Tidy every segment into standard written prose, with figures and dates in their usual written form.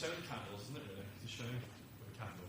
show the candles, isn't it, really? To show with a candle.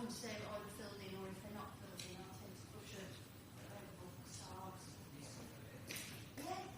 ones they're either filled in, or if they're not filled in, I tend to push a book, stars. Yeah.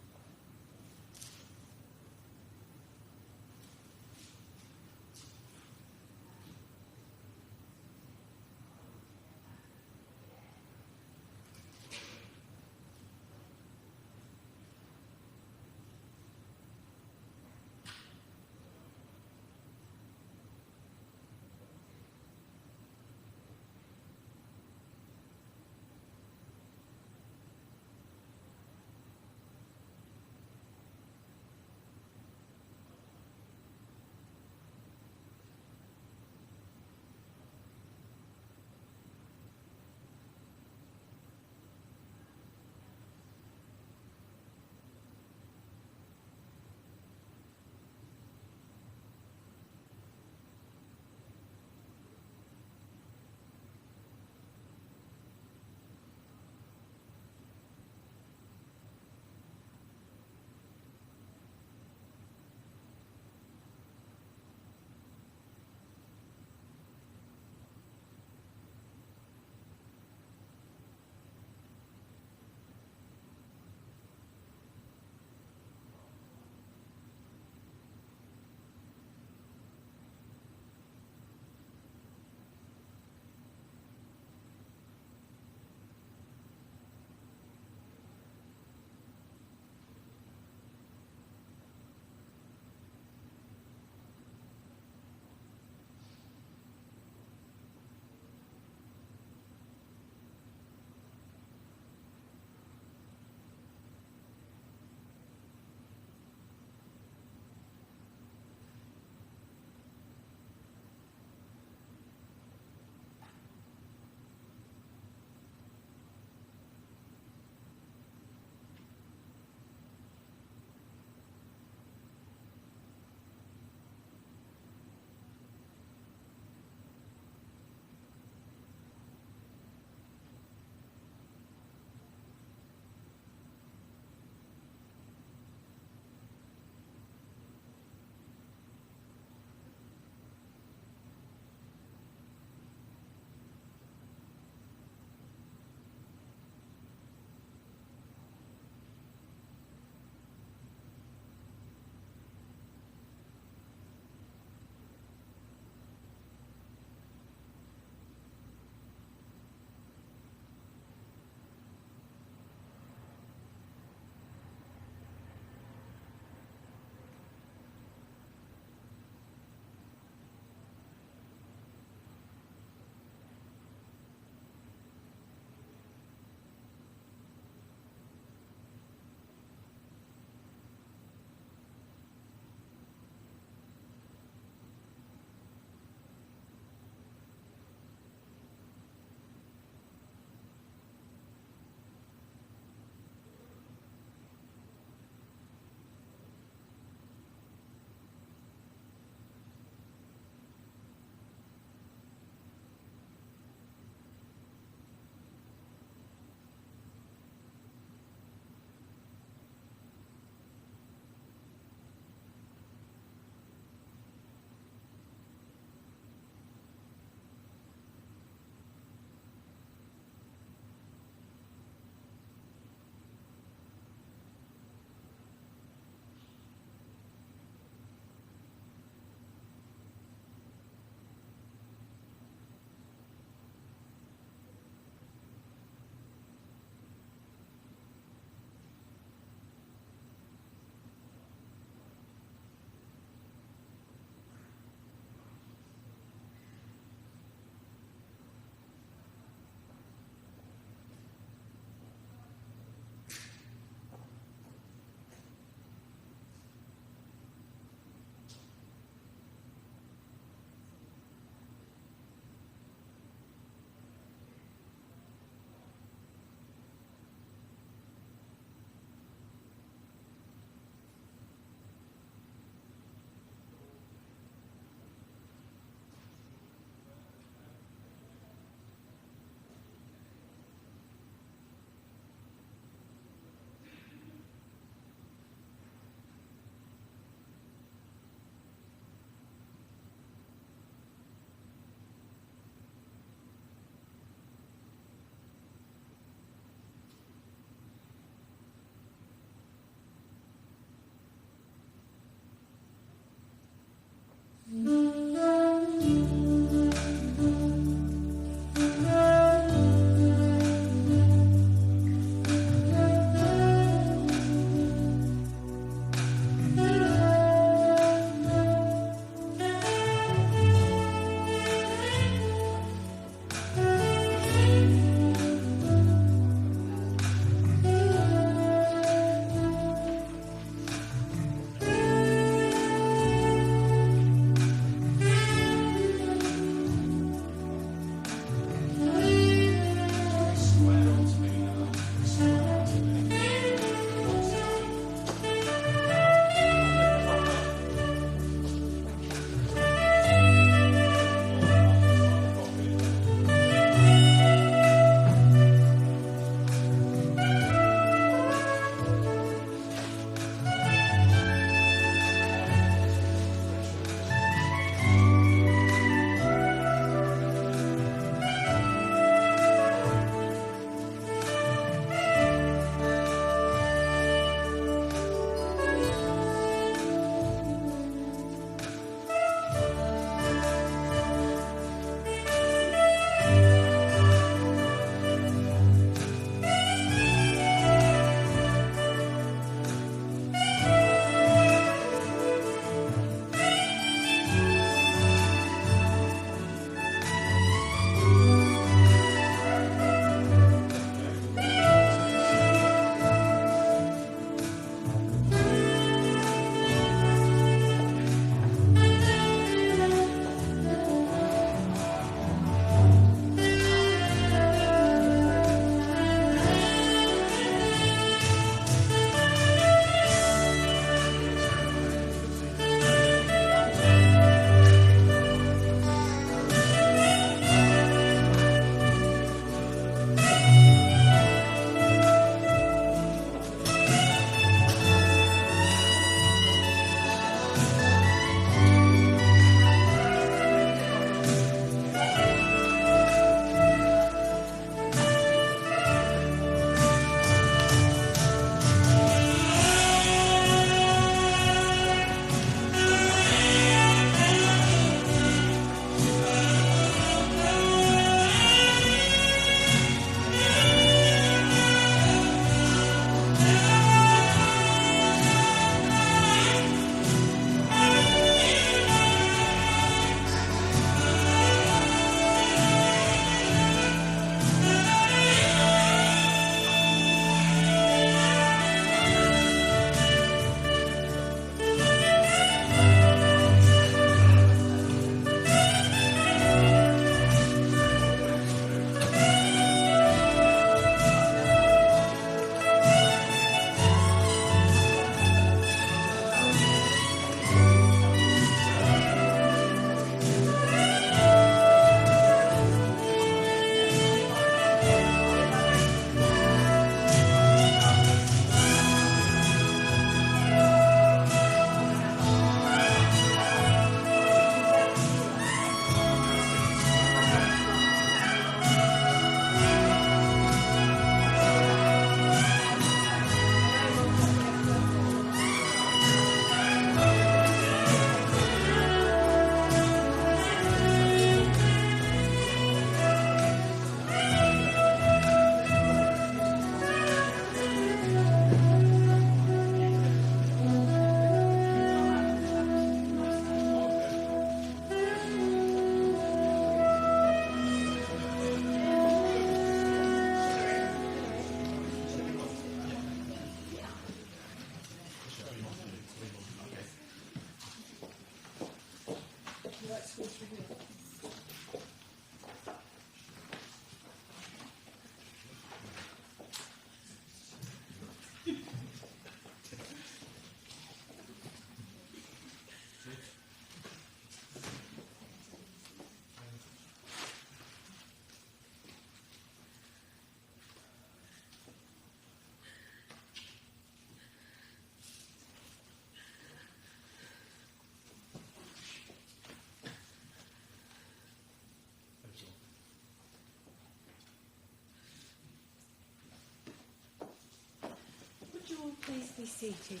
be seated.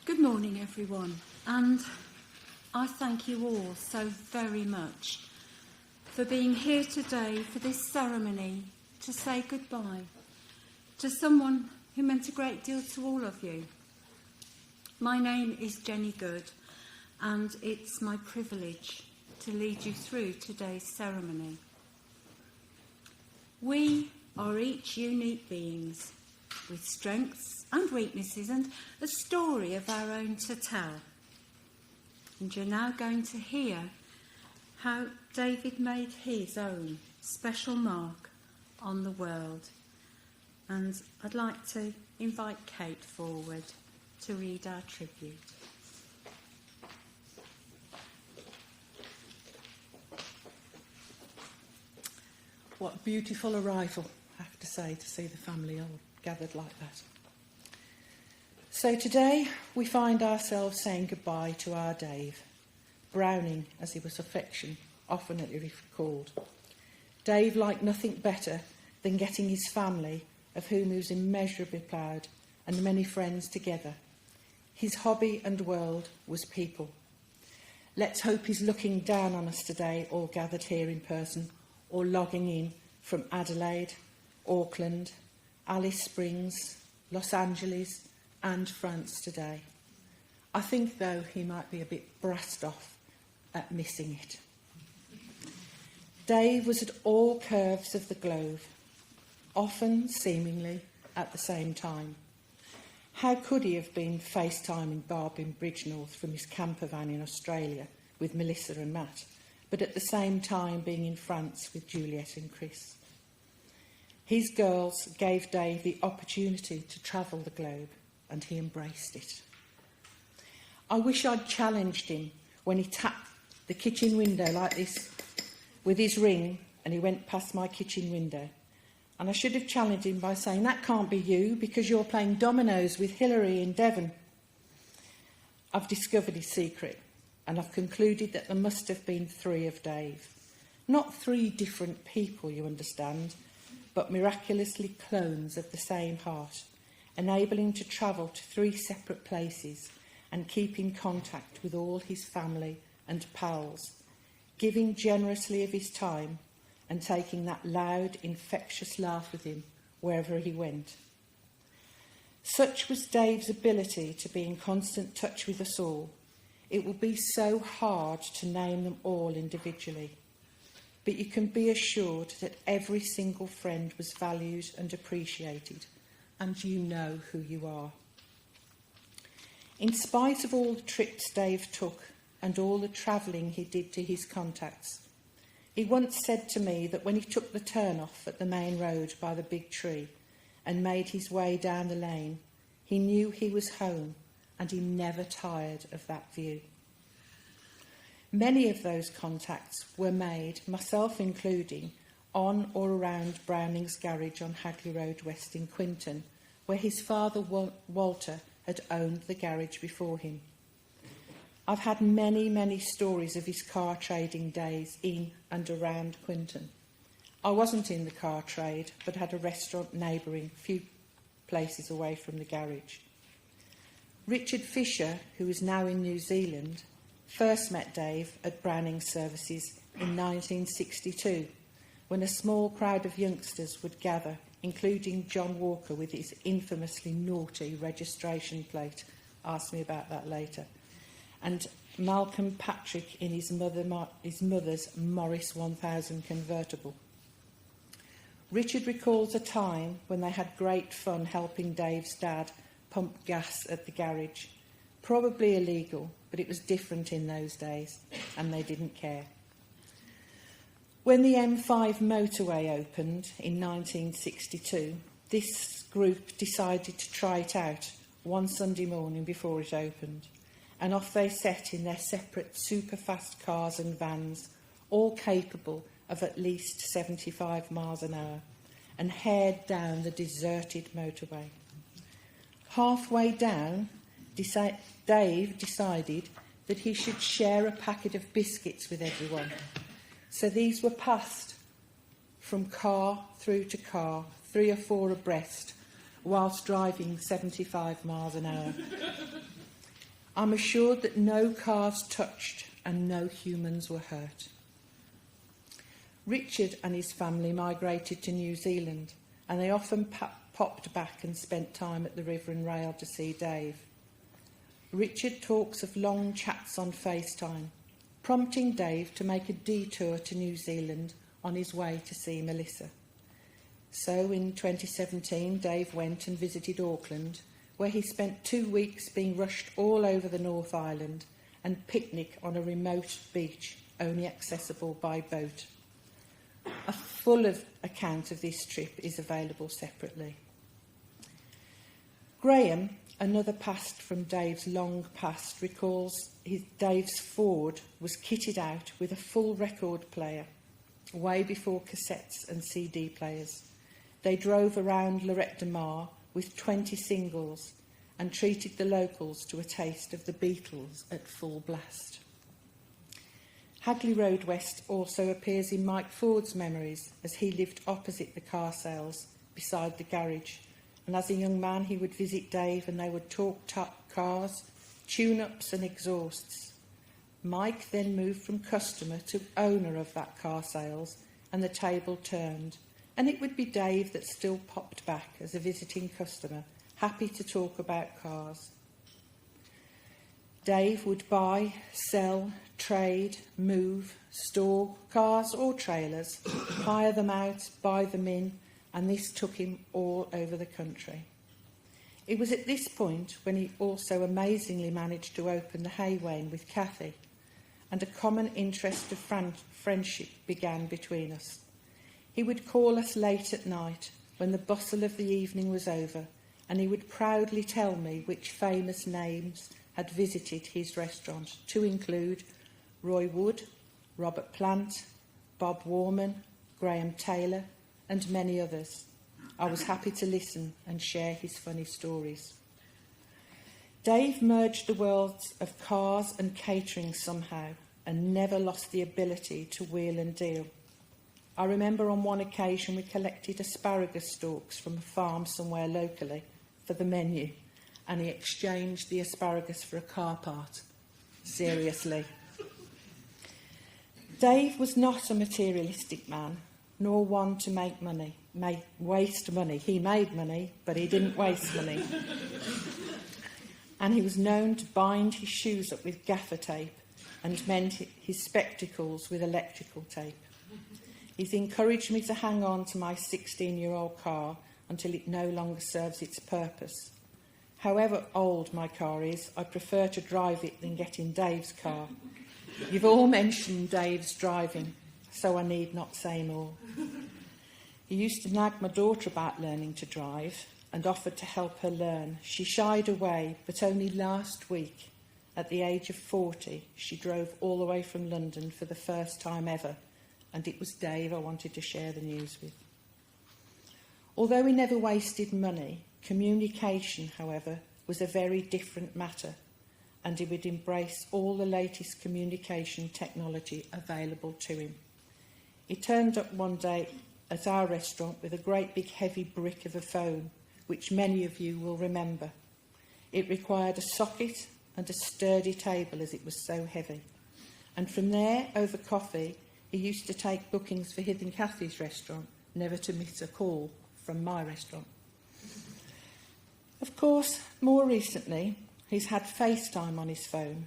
Good morning, everyone, and I thank you all so very much for being here today for this ceremony to say goodbye to someone who meant a great deal to all of you. My name is Jenny Good, and it's my privilege to lead you through today's ceremony. We are each unique beings with strengths and weaknesses and a story of our own to tell. And you're now going to hear how David made his own special mark on the world. And I'd like to invite Kate forward to read our tribute. What a beautiful arrival, I have to say, to see the family all gathered like that. So today we find ourselves saying goodbye to our Dave, Browning as he was affectionately recalled. Dave liked nothing better than getting his family, of whom he was immeasurably proud, and many friends together. His hobby and world was people. Let's hope he's looking down on us today, all gathered here in person, or logging in from Adelaide, Auckland, Alice Springs, Los Angeles and France today. I think, though, he might be a bit brassed off at missing it. Dave was at all curves of the globe, often seemingly at the same time. How could he have been FaceTiming Barb in Bridgnorth from his camper van in Australia with Melissa and Matt, but at the same time being in France with Juliet and Chris? His girls gave Dave the opportunity to travel the globe, and he embraced it. I wish I'd challenged him when he tapped the kitchen window like this with his ring, and he went past my kitchen window. And I should have challenged him by saying, that can't be you, because you're playing dominoes with Hillary in Devon. I've discovered his secret, and I've concluded that there must have been 3 of Dave. Not 3 different people, you understand, but miraculously clones of the same heart, enabling him to travel to 3 separate places and keep in contact with all his family and pals, giving generously of his time and taking that loud, infectious laugh with him wherever he went. Such was Dave's ability to be in constant touch with us all. It will be so hard to name them all individually, but you can be assured that every single friend was valued and appreciated, and you know who you are. In spite of all the trips Dave took and all the travelling he did to his contacts, he once said to me that when he took the turn-off at the main road by the big tree and made his way down the lane, he knew he was home, and he never tired of that view. Many of those contacts were made, myself including, on or around Browning's garage on Hagley Road West in Quinton, where his father Walter had owned the garage before him. I've had many, many stories of his car trading days in and around Quinton. I wasn't in the car trade, but had a restaurant neighbouring a few places away from the garage. Richard Fisher, who is now in New Zealand, first met Dave at Browning services in 1962, when a small crowd of youngsters would gather, including John Walker with his infamously naughty registration plate. Ask me about that later. And Malcolm Patrick in his mother's Morris 1000 convertible. Richard recalls a time when they had great fun helping Dave's dad pump gas at the garage. Probably illegal, but it was different in those days, and they didn't care. When the M5 motorway opened in 1962, this group decided to try it out one Sunday morning before it opened. And off they set in their separate super-fast cars and vans, all capable of at least 75 miles an hour, and headed down the deserted motorway. Halfway down, Dave decided that he should share a packet of biscuits with everyone. So these were passed from car through to car, 3 or 4 abreast, whilst driving 75 miles an hour. I'm assured that no cars touched and no humans were hurt. Richard and his family migrated to New Zealand, and they often popped back and spent time at the River and Rail to see Dave. Richard talks of long chats on FaceTime, prompting Dave to make a detour to New Zealand on his way to see Melissa. So in 2017, Dave went and visited Auckland, where he spent 2 weeks being rushed all over the North Island and picnic on a remote beach only accessible by boat. A full account of this trip is available separately. Graham, another past from Dave's long past, recalls Dave's Ford was kitted out with a full record player, way before cassettes and CD players. They drove around Lorette de Mar with 20 singles and treated the locals to a taste of the Beatles at full blast. Hagley Road West also appears in Mike Ford's memories, as he lived opposite the car sales beside the garage, and as a young man he would visit Dave and they would talk cars, tune-ups and exhausts. Mike then moved from customer to owner of that car sales, and the table turned, and it would be Dave that still popped back as a visiting customer, happy to talk about cars. Dave would buy, sell, trade, move, store cars or trailers, hire them out, buy them in, and this took him all over the country. It was at this point when he also amazingly managed to open the hay wain with Cathy, and a common interest of friendship began between us. He would call us late at night when the bustle of the evening was over, and he would proudly tell me which famous names had visited his restaurant, to include Roy Wood, Robert Plant, Bob Warman, Graham Taylor, and many others. I was happy to listen and share his funny stories. Dave merged the worlds of cars and catering somehow and never lost the ability to wheel and deal. I remember on one occasion we collected asparagus stalks from a farm somewhere locally for the menu, and he exchanged the asparagus for a car part. Seriously. Dave was not a materialistic man, nor one to waste money. He made money, but he didn't waste money. And he was known to bind his shoes up with gaffer tape and mend his spectacles with electrical tape. He's encouraged me to hang on to my 16-year-old car until it no longer serves its purpose. However old my car is, I prefer to drive it than get in Dave's car. You've all mentioned Dave's driving, so I need not say more. He used to nag my daughter about learning to drive and offered to help her learn. She shied away, but only last week, at the age of 40, she drove all the way from London for the first time ever, and it was Dave I wanted to share the news with. Although he never wasted money, communication, however, was a very different matter, and he would embrace all the latest communication technology available to him. He turned up one day at our restaurant with a great big heavy brick of a phone, which many of you will remember. It required a socket and a sturdy table as it was so heavy. And from there, over coffee, he used to take bookings for Hidden Cathy's restaurant, never to miss a call from my restaurant. Of course, more recently, he's had FaceTime on his phone,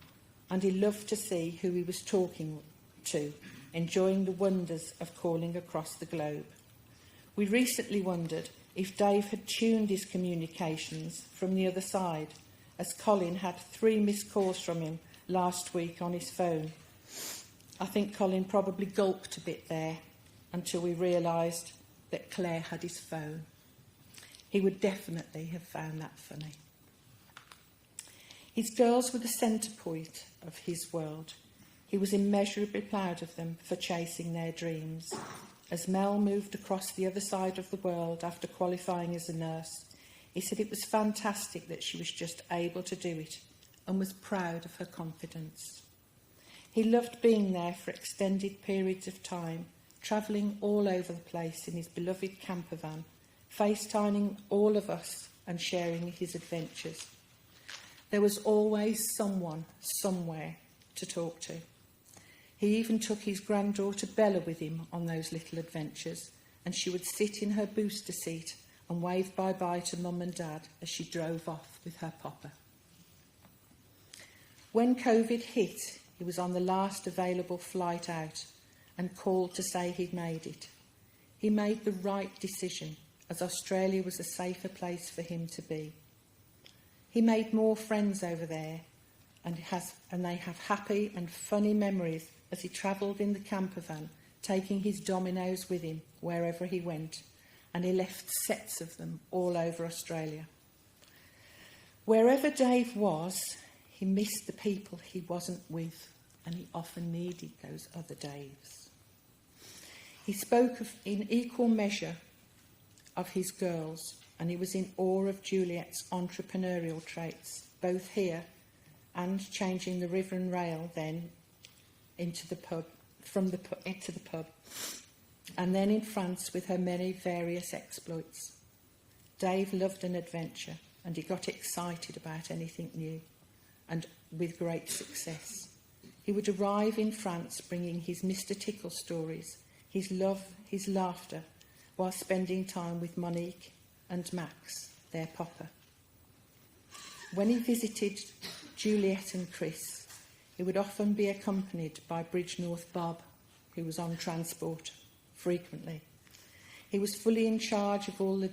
and he loved to see who he was talking to, enjoying the wonders of calling across the globe. We recently wondered if Dave had tuned his communications from the other side, as Colin had 3 missed calls from him last week on his phone. I think Colin probably gulped a bit there until we realised that Claire had his phone. He would definitely have found that funny. His girls were the centre point of his world. He was immeasurably proud of them for chasing their dreams. As Mel moved across the other side of the world after qualifying as a nurse, he said it was fantastic that she was just able to do it and was proud of her confidence. He loved being there for extended periods of time, travelling all over the place in his beloved camper van, FaceTiming all of us and sharing his adventures. There was always someone, somewhere, to talk to. He even took his granddaughter Bella with him on those little adventures, and she would sit in her booster seat and wave bye-bye to Mum and Dad as she drove off with her papa. When COVID hit, he was on the last available flight out and called to say he'd made it. He made the right decision, as Australia was a safer place for him to be. He made more friends over there, and they have happy and funny memories as he travelled in the camper van, taking his dominoes with him wherever he went, and he left sets of them all over Australia. Wherever Dave was, he missed the people he wasn't with, and he often needed those other Daves. He spoke in equal measure of his girls, and he was in awe of Juliet's entrepreneurial traits, both here and changing the river and rail then into the pub, into the pub, and then in France with her many various exploits. Dave loved an adventure, and he got excited about anything new, and with great success. He would arrive in France bringing his Mr. Tickle stories, his love, his laughter, while spending time with Monique and Max, their papa. When he visited Juliet and Chris, he would often be accompanied by Bridgenorth Bob, who was on transport frequently. He was fully in charge of all the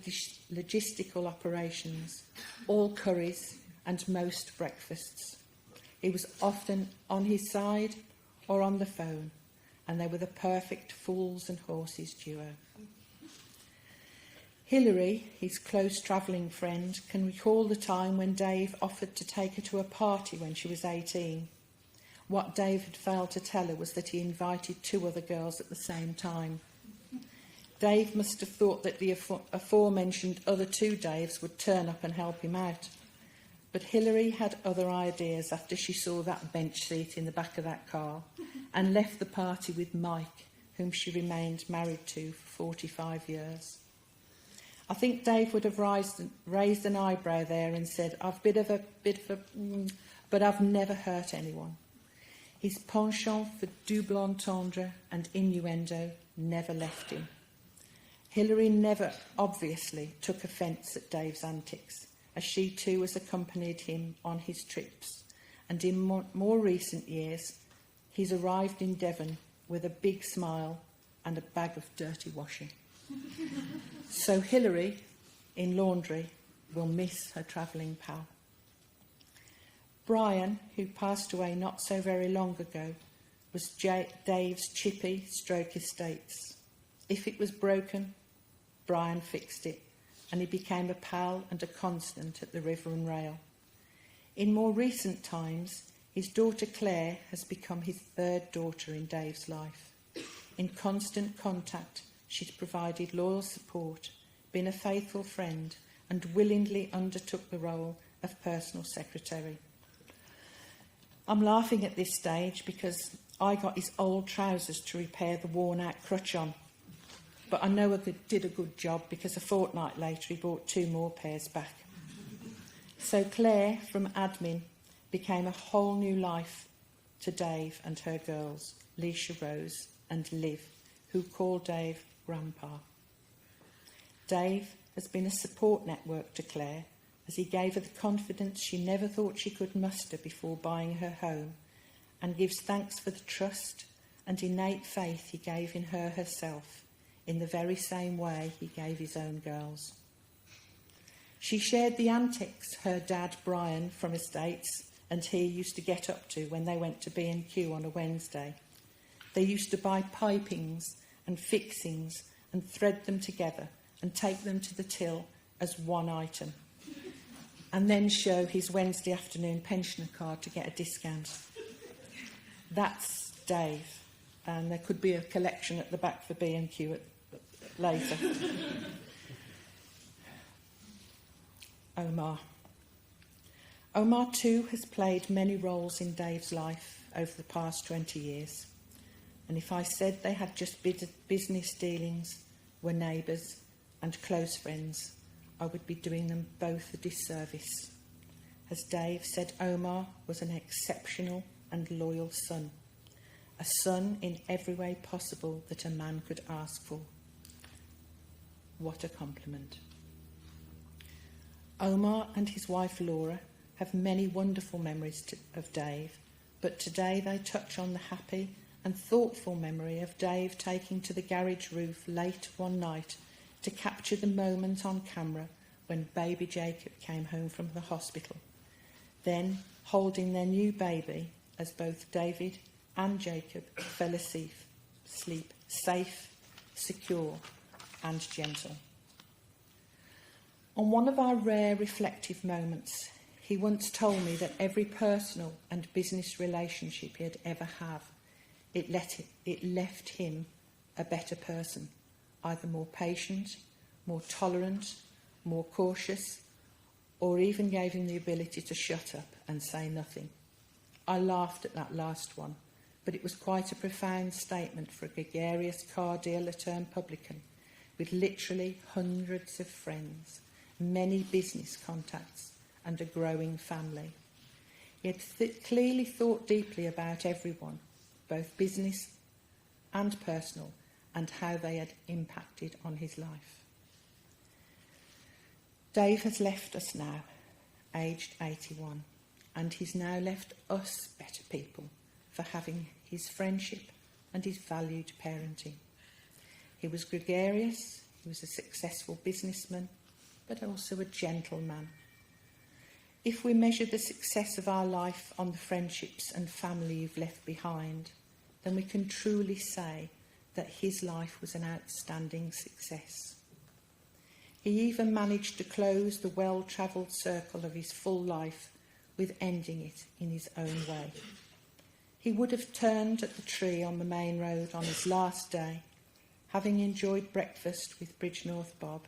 logistical operations, all curries and most breakfasts. He was often on his side or on the phone, and they were the perfect fools and horses duo. Hilary, his close travelling friend, can recall the time when Dave offered to take her to a party when she was 18. What Dave had failed to tell her was that he invited 2 other girls at the same time. Dave must have thought that the aforementioned other 2 Daves would turn up and help him out. But Hilary had other ideas after she saw that bench seat in the back of that car and left the party with Mike, whom she remained married to for 45 years. I think Dave would have raised an eyebrow there and said, I've but I've never hurt anyone. His penchant for double entendre and innuendo never left him. Hilary never, obviously, took offence at Dave's antics, as she too has accompanied him on his trips, and in more recent years, he's arrived in Devon with a big smile and a bag of dirty washing. So Hilary, in laundry, will miss her travelling pal. Brian, who passed away not so very long ago, was Dave's chippy stroke estates. If it was broken, Brian fixed it, and he became a pal and a constant at the River and Rail. In more recent times, his daughter Claire has become his 3rd daughter in Dave's life. In constant contact, she's provided loyal support, been a faithful friend, and willingly undertook the role of personal secretary. I'm laughing at this stage because I got his old trousers to repair the worn-out crutch on. But I know I did a good job because a fortnight later he bought 2 more pairs back. So Claire, from admin, became a whole new life to Dave and her girls, Leisha Rose and Liv, who called Dave Grandpa. Dave has been a support network to Claire, as he gave her the confidence she never thought she could muster before buying her home, and gives thanks for the trust and innate faith he gave in her herself, in the very same way he gave his own girls. She shared the antics her dad, Brian, from estates, and he used to get up to when they went to B&Q on a Wednesday. They used to buy pipings and fixings and thread them together and take them to the till as one item, and then show his Wednesday afternoon pensioner card to get a discount. That's Dave, and there could be a collection at the back for B&Q later. Omar. Omar too has played many roles in Dave's life over the past 20 years. And if I said they had just business dealings, were neighbours and close friends, I would be doing them both a disservice. As Dave said, Omar was an exceptional and loyal son. A son in every way possible that a man could ask for. What a compliment. Omar and his wife Laura have many wonderful memories of Dave, but today they touch on the happy and thoughtful memory of Dave taking to the garage roof late one night to capture the moment on camera when baby Jacob came home from the hospital, then holding their new baby as both David and Jacob fell asleep, safe, secure and gentle. On one of our rare reflective moments, he once told me that every personal and business relationship he had ever had, it left him a better person, either more patient, more tolerant, more cautious, or even gave him the ability to shut up and say nothing. I laughed at that last one, but it was quite a profound statement for a gregarious car dealer turned publican with literally hundreds of friends, many business contacts and a growing family. He had clearly thought deeply about everyone, both business and personal, and how they had impacted on his life. Dave has left us now, aged 81, and he's now left us better people for having his friendship and his valued parenting. He was gregarious, he was a successful businessman, but also a gentleman. If we measure the success of our life on the friendships and family you've left behind, then we can truly say that his life was an outstanding success. He even managed to close the well-travelled circle of his full life with ending it in his own way. He would have turned at the tree on the main road on his last day, having enjoyed breakfast with Bridgenorth Bob,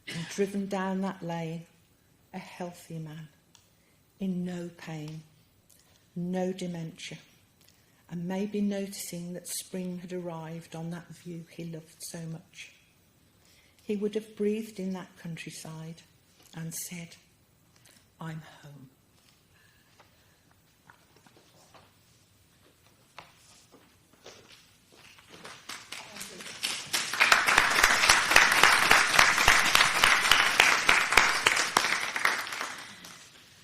and driven down that lane, a healthy man, in no pain, no dementia, and maybe noticing that spring had arrived on that view he loved so much. He would have breathed in that countryside and said, "I'm home."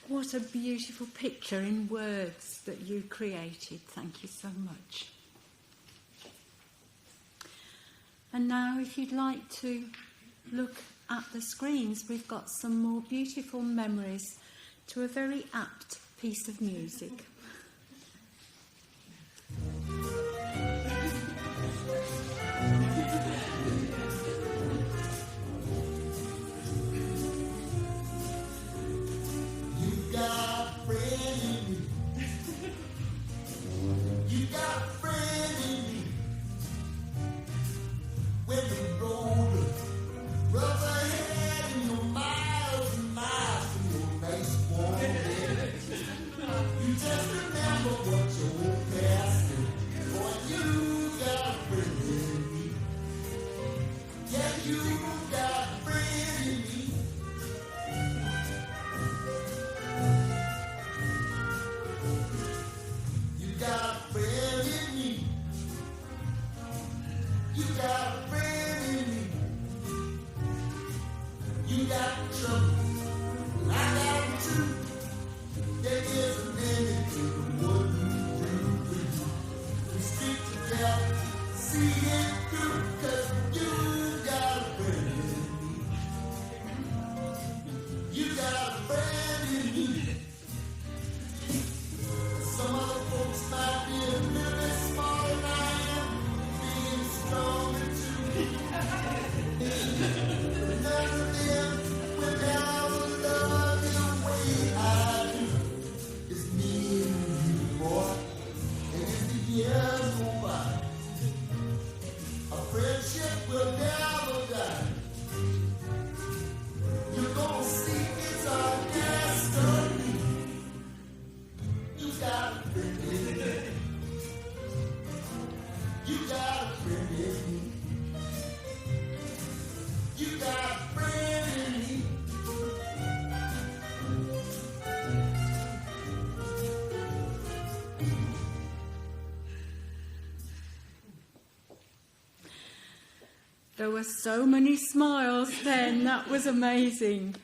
What a beautiful picture in words that you created. Thank you so much. And now, if you'd like to look at the screens, we've got some more beautiful memories to a very apt piece of music. There were so many smiles then. That was amazing.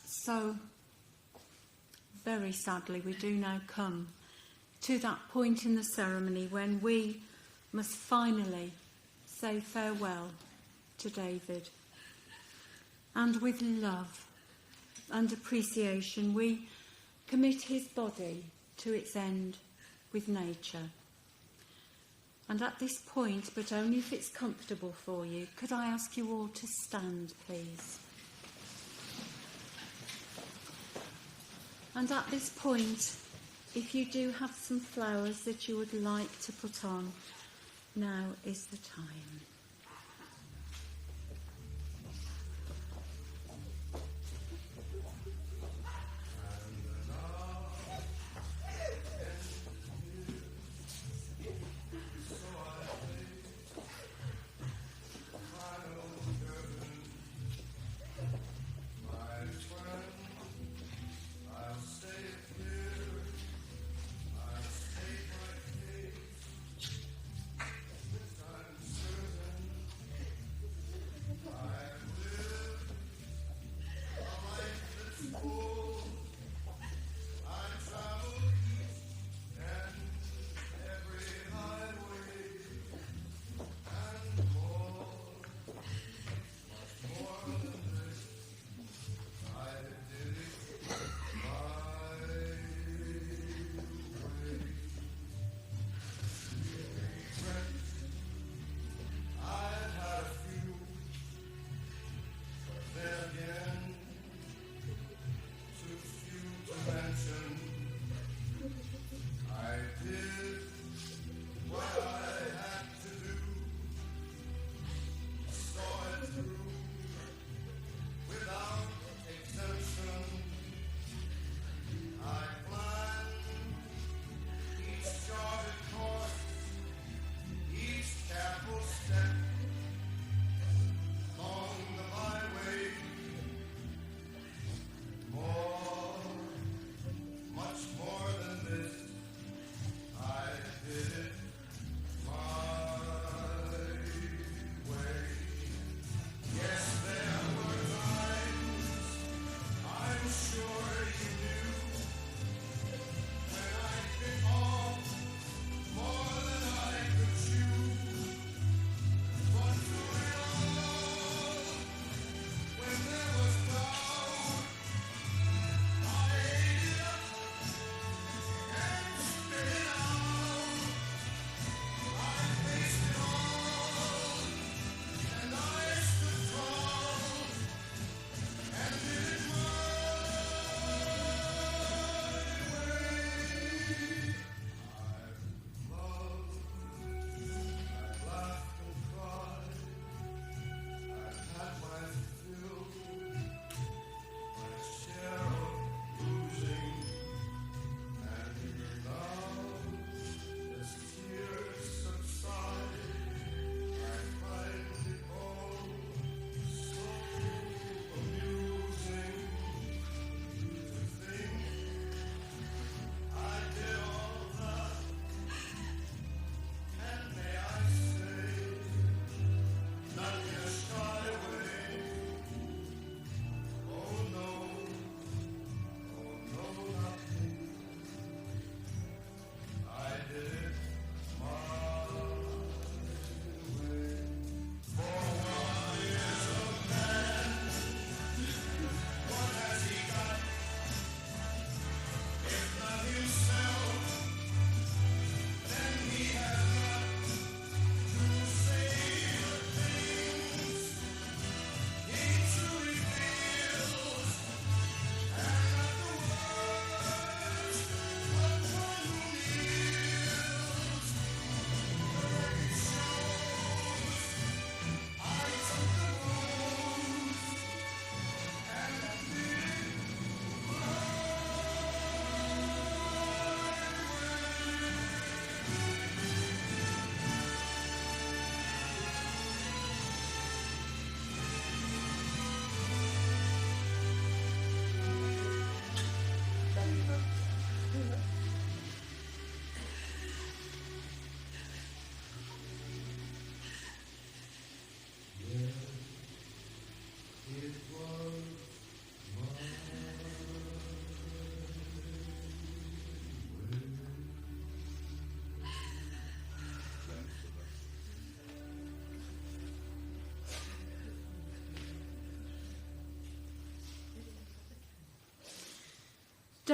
So, very sadly, we do now come to that point in the ceremony when we must finally say farewell to David. And with love and appreciation, we commit his body to its end with nature. And at this point, but only if it's comfortable for you, could I ask you all to stand, please? And at this point, if you do have some flowers that you would like to put on, now is the time.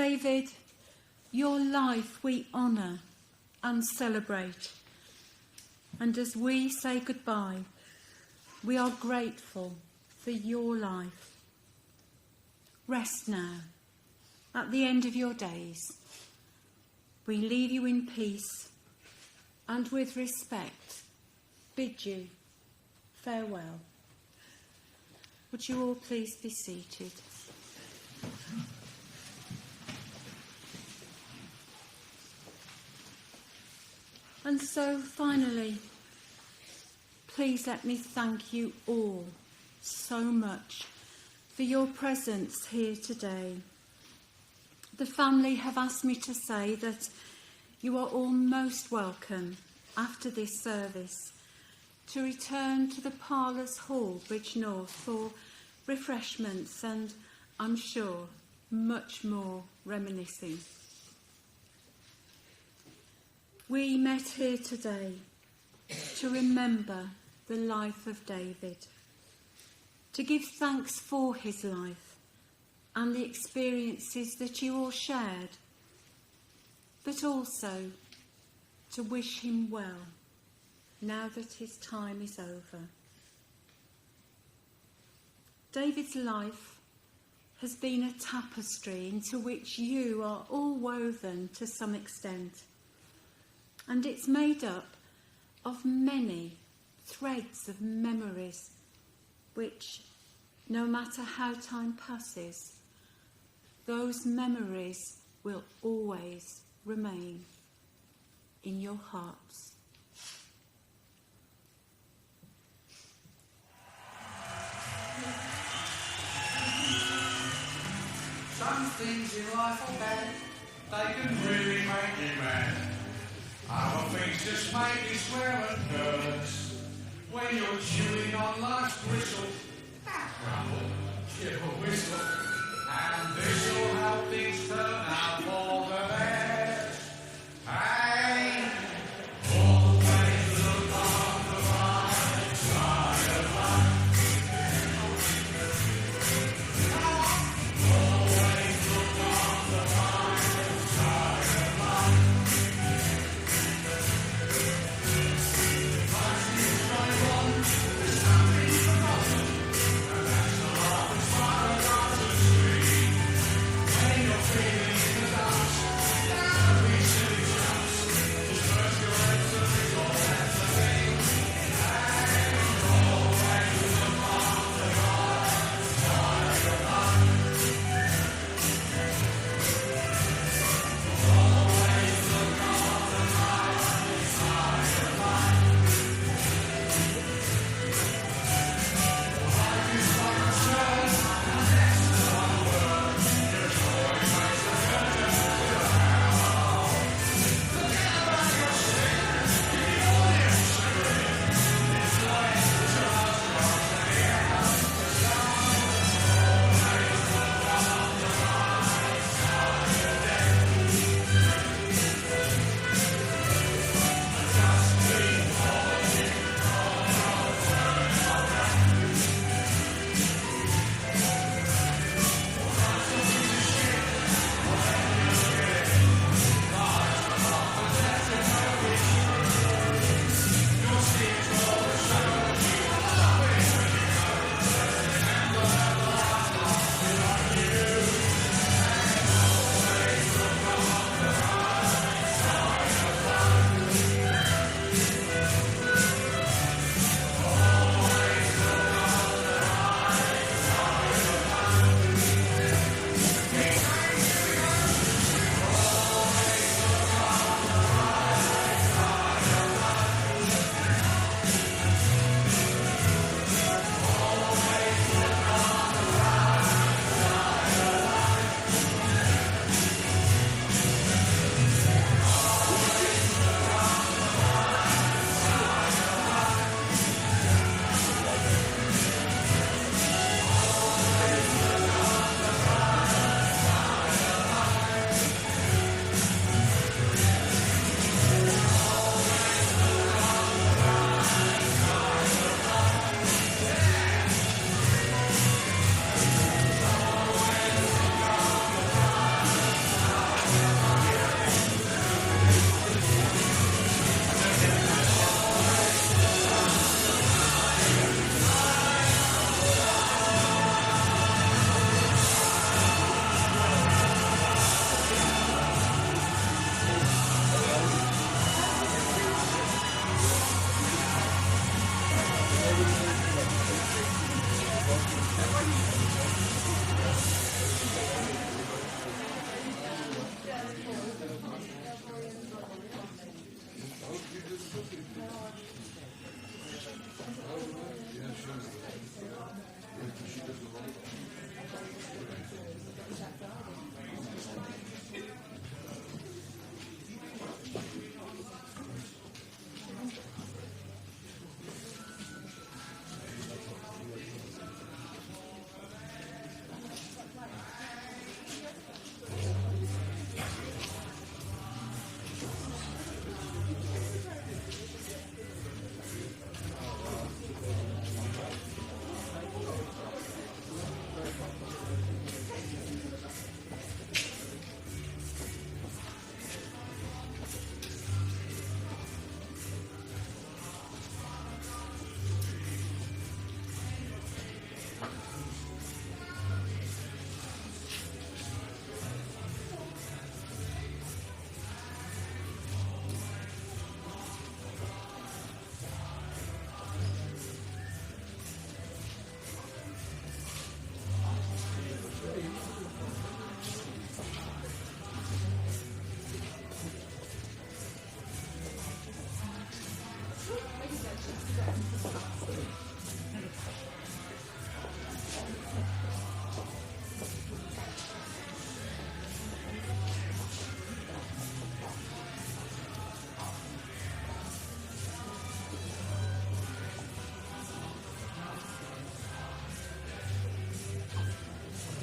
David, your life we honour and celebrate. And as we say goodbye, we are grateful for your life. Rest now, at the end of your days. We leave you in peace and with respect bid you farewell. Would you all please be seated? And so finally, please let me thank you all so much for your presence here today. The family have asked me to say that you are all most welcome after this service to return to the Parlours Hall, Bridge North, for refreshments and, I'm sure, much more reminiscing. We met here today to remember the life of David, to give thanks for his life and the experiences that you all shared, but also to wish him well now that his time is over. David's life has been a tapestry into which you are all woven to some extent, and it's made up of many threads of memories which, no matter how time passes, those memories will always remain in your hearts. Some things in life are bad, they can really make you mad. Other things just make you swear and curse. When you're chewing on life's gristle, grumble, give a whistle, and this'll help things turn out for the best. Hey, always look on the bright side of life. Always look on the bright side of life. Life is going on, there's nothing forgotten, and that's the law of paradise. When you're feeling the dust,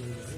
smooth.